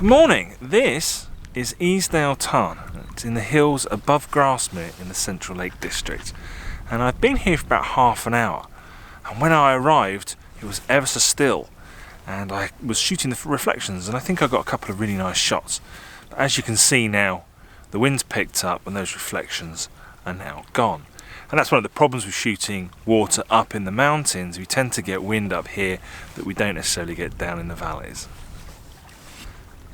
Good morning, this is Easdale Tarn. It's in the hills above Grasmere in the Central Lake District, and I've been here for about half an hour, and when I arrived it was ever so still and I was shooting the reflections, and I think I got a couple of really nice shots. But as you can see now, the wind's picked up and those reflections are now gone. And that's one of the problems with shooting water up in the mountains. We tend to get wind up here that we don't necessarily get down in the valleys.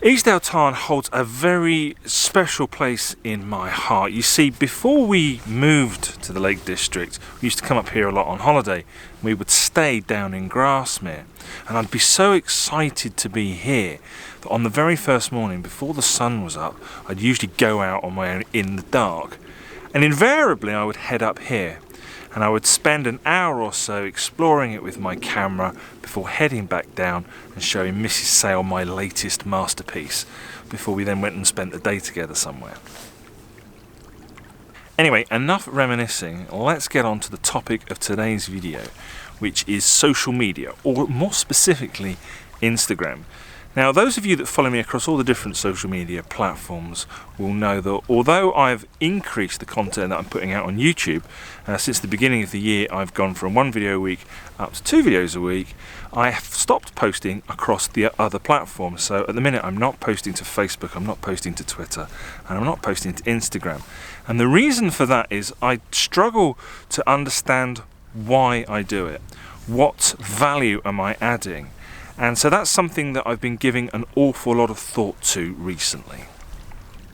Easdale Tarn holds a very special place in my heart. You see, before we moved to the Lake District, we used to come up here a lot on holiday. We would stay down in Grasmere, and I'd be so excited to be here that on the very first morning, before the sun was up, I'd usually go out on my own in the dark. And invariably I would head up here, and I would spend an hour or so exploring it with my camera before heading back down and showing Mrs. Sale my latest masterpiece, before we then went and spent the day together somewhere. Anyway, enough reminiscing, let's get on to the topic of today's video, which is social media, or more specifically Instagram. Now, those of you that follow me across all the different social media platforms will know that although I've increased the content that I'm putting out on YouTube, since the beginning of the year I've gone from 1 video a week up to 2 videos a week, I have stopped posting across the other platforms. So at the minute I'm not posting to Facebook, I'm not posting to Twitter, and I'm not posting to Instagram. And the reason for that is I struggle to understand why I do it. What value am I adding? And so that's something that I've been giving an awful lot of thought to recently.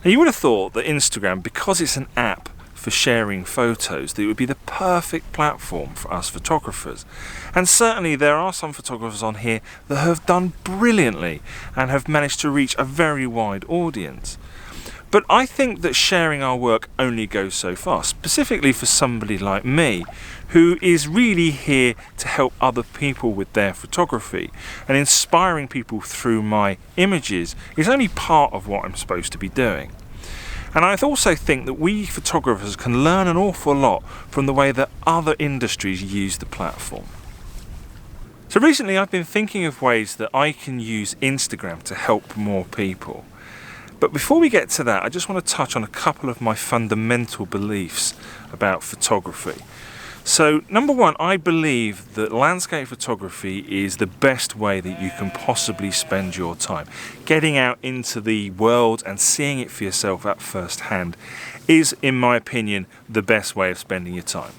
Now, you would have thought that Instagram, because it's an app for sharing photos, that it would be the perfect platform for us photographers. And certainly there are some photographers on here that have done brilliantly and have managed to reach a very wide audience. But I think that sharing our work only goes so far, specifically for somebody like me, who is really here to help other people with their photography, and inspiring people through my images is only part of what I'm supposed to be doing. And I also think that we photographers can learn an awful lot from the way that other industries use the platform. So recently I've been thinking of ways that I can use Instagram to help more people. But before we get to that, I just want to touch on a couple of my fundamental beliefs about photography. So, number one, I believe that landscape photography is the best way that you can possibly spend your time. Getting out into the world and seeing it for yourself at first hand is, in my opinion, the best way of spending your time.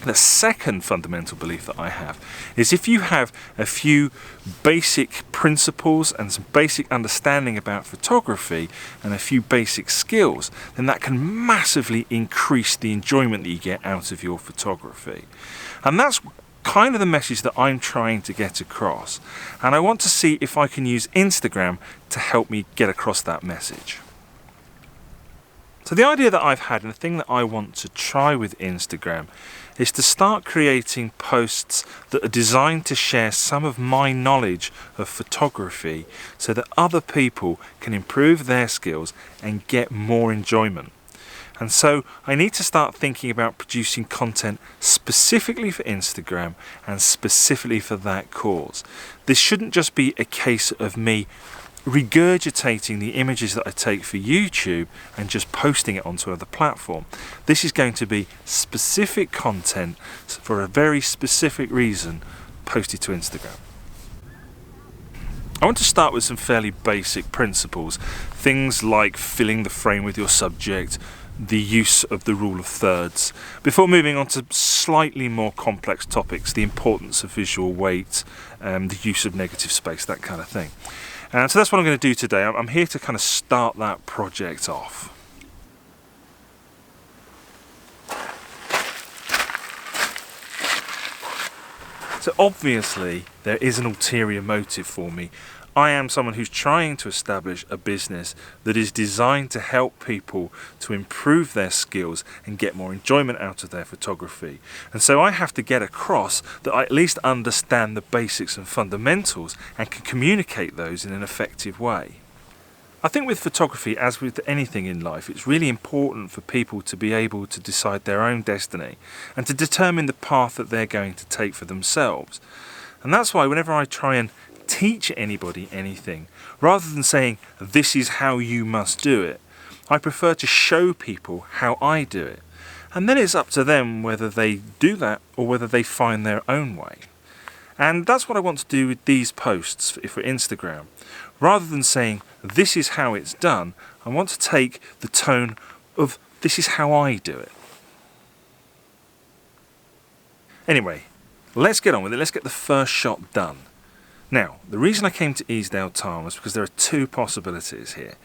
The second fundamental belief that I have is if you have a few basic principles and some basic understanding about photography and a few basic skills, then that can massively increase the enjoyment that you get out of your photography. And that's kind of the message that I'm trying to get across. And I want to see if I can use Instagram to help me get across that message. So the idea that I've had, and the thing that I want to try with Instagram, is to start creating posts that are designed to share some of my knowledge of photography so that other people can improve their skills and get more enjoyment. And so I need to start thinking about producing content specifically for Instagram and specifically for that cause. This shouldn't just be a case of me regurgitating the images that I take for YouTube and just posting it onto another platform. This is going to be specific content for a very specific reason posted to Instagram. I want to start with some fairly basic principles, things like filling the frame with your subject, the use of the rule of thirds, before moving on to slightly more complex topics, the importance of visual weight, the use of negative space, that kind of thing. And so that's what I'm going to do today. I'm here to kind of start that project off. So obviously there is an ulterior motive for me. I am someone who's trying to establish a business that is designed to help people to improve their skills and get more enjoyment out of their photography. And so I have to get across that I at least understand the basics and fundamentals and can communicate those in an effective way. I think with photography, as with anything in life, it's really important for people to be able to decide their own destiny and to determine the path that they're going to take for themselves. And that's why whenever I try and teach anybody anything. Rather than saying, this is how you must do it, I prefer to show people how I do it. And then it's up to them whether they do that or whether they find their own way. And that's what I want to do with these posts for Instagram. Rather than saying, this is how it's done, I want to take the tone of, this is how I do it. Anyway, let's get on with it. Let's get the first shot done. Now, the reason I came to Easdale Tarn was because there are two possibilities here.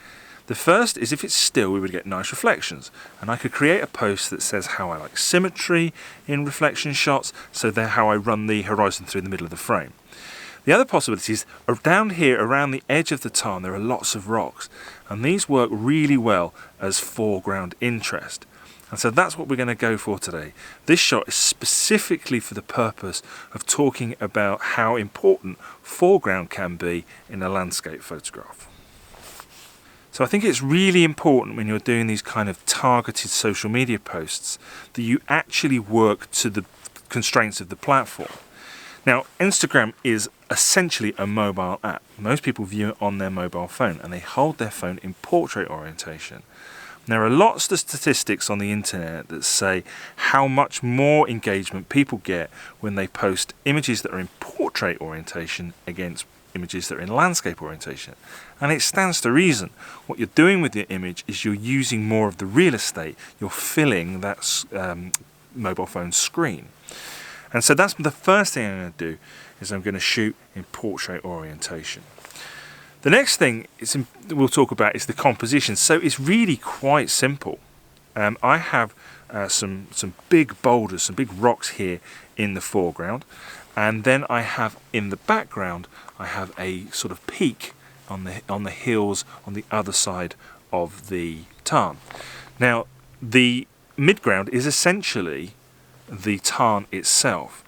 The first is if it's still, we would get nice reflections, and I could create a post that says how I like symmetry in reflection shots, so they're how I run the horizon through the middle of the frame. The other possibility is down here around the edge of the tarn there are lots of rocks, and these work really well as foreground interest. And so that's what we're going to go for today. This shot is specifically for the purpose of talking about how important foreground can be in a landscape photograph. So I think it's really important when you're doing these kind of targeted social media posts that you actually work to the constraints of the platform. Now, Instagram is essentially a mobile app. Most people view it on their mobile phone, and they hold their phone in portrait orientation. There are lots of statistics on the internet that say how much more engagement people get when they post images that are in portrait orientation against images that are in landscape orientation. And it stands to reason. What you're doing with your image is you're using more of the real estate. You're filling that mobile phone screen. And so that's the first thing I'm going to do, is I'm going to shoot in portrait orientation. The next thing we'll talk about is the composition. So it's really quite simple. I have some big boulders, some big rocks here in the foreground, and then I have in the background I have a sort of peak on the hills on the other side of the tarn. Now the midground is essentially the tarn itself,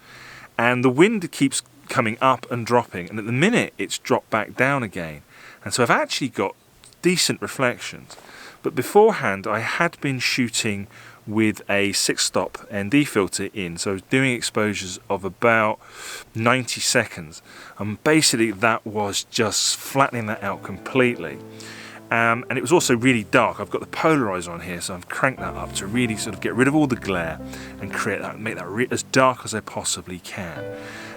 and the wind keeps coming up and dropping, and at the minute it's dropped back down again, and so I've actually got decent reflections. But beforehand I had been shooting with a 6-stop ND filter in, so I was doing exposures of about 90 seconds, and basically that was just flattening that out completely. And it was also really dark. I've got the polarizer on here, so I've cranked that up to really sort of get rid of all the glare and create that, make that as dark as I possibly can.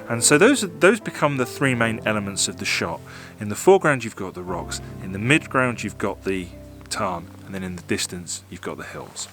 And so those become the three main elements of the shot. In the foreground you've got the rocks, in the midground you've got the tarn, and then in the distance you've got the hills.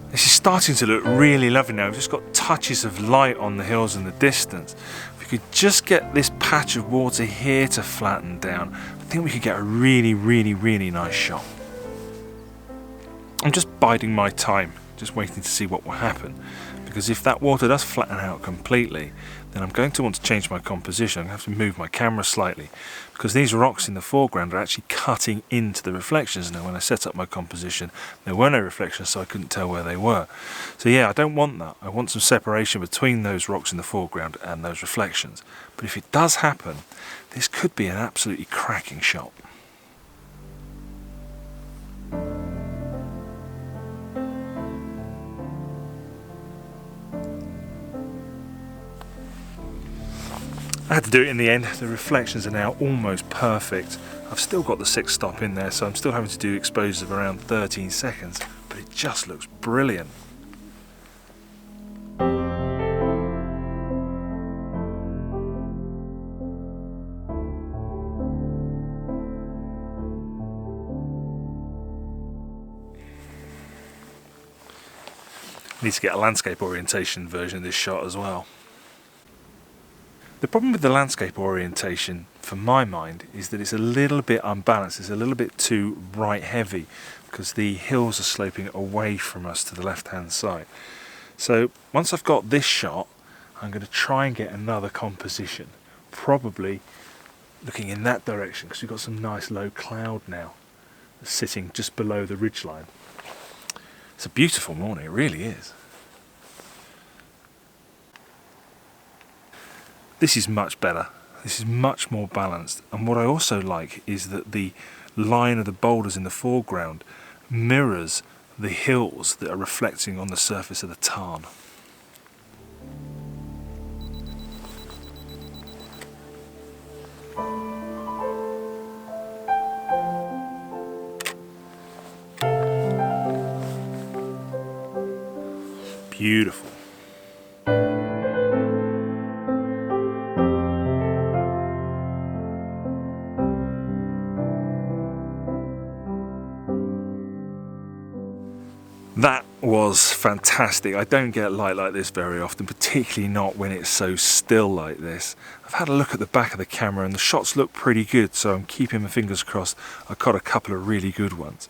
This is starting to look really lovely now. We've just got touches of light on the hills in the distance. If we could just get this patch of water here to flatten down, I think we could get a really, really, really nice shot. I'm just biding my time, just waiting to see what will happen. Because if that water does flatten out completely, then I'm going to want to change my composition. I'm going to have to move my camera slightly, because these rocks in the foreground are actually cutting into the reflections. Now when I set up my composition there were no reflections, so I couldn't tell where they were. So yeah, I don't want that. I want some separation between those rocks in the foreground and those reflections. But if it does happen, this could be an absolutely cracking shot. I had to do it in the end. The reflections are now almost perfect. I've still got the 6-stop in there, so I'm still having to do exposures of around 13 seconds, but it just looks brilliant. I need to get a landscape orientation version of this shot as well. The problem with the landscape orientation, for my mind, is that it's a little bit unbalanced. It's a little bit too right heavy, because the hills are sloping away from us to the left hand side. So once I've got this shot, I'm going to try and get another composition, probably looking in that direction, because we've got some nice low cloud now sitting just below the ridgeline. It's a beautiful morning, it really is. This is much better This is much more balanced, and what I also like is that the line of the boulders in the foreground mirrors the hills that are reflecting on the surface of the tarn. Beautiful. That was fantastic. I don't get light like this very often, particularly not when it's so still like this. I've had a look at the back of the camera and the shots look pretty good, so I'm keeping my fingers crossed I caught a couple of really good ones.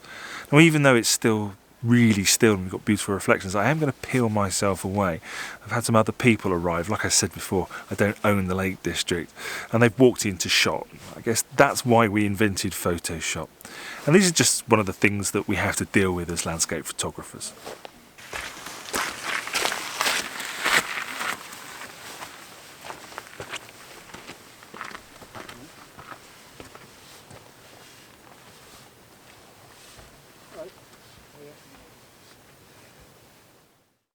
Now, even though it's still really still and we've got beautiful reflections, I am going to peel myself away. I've had some other people arrive. Like I said before, I don't own the Lake District, and they've walked into shot. I guess that's why we invented Photoshop. And these are just one of the things that we have to deal with as landscape photographers.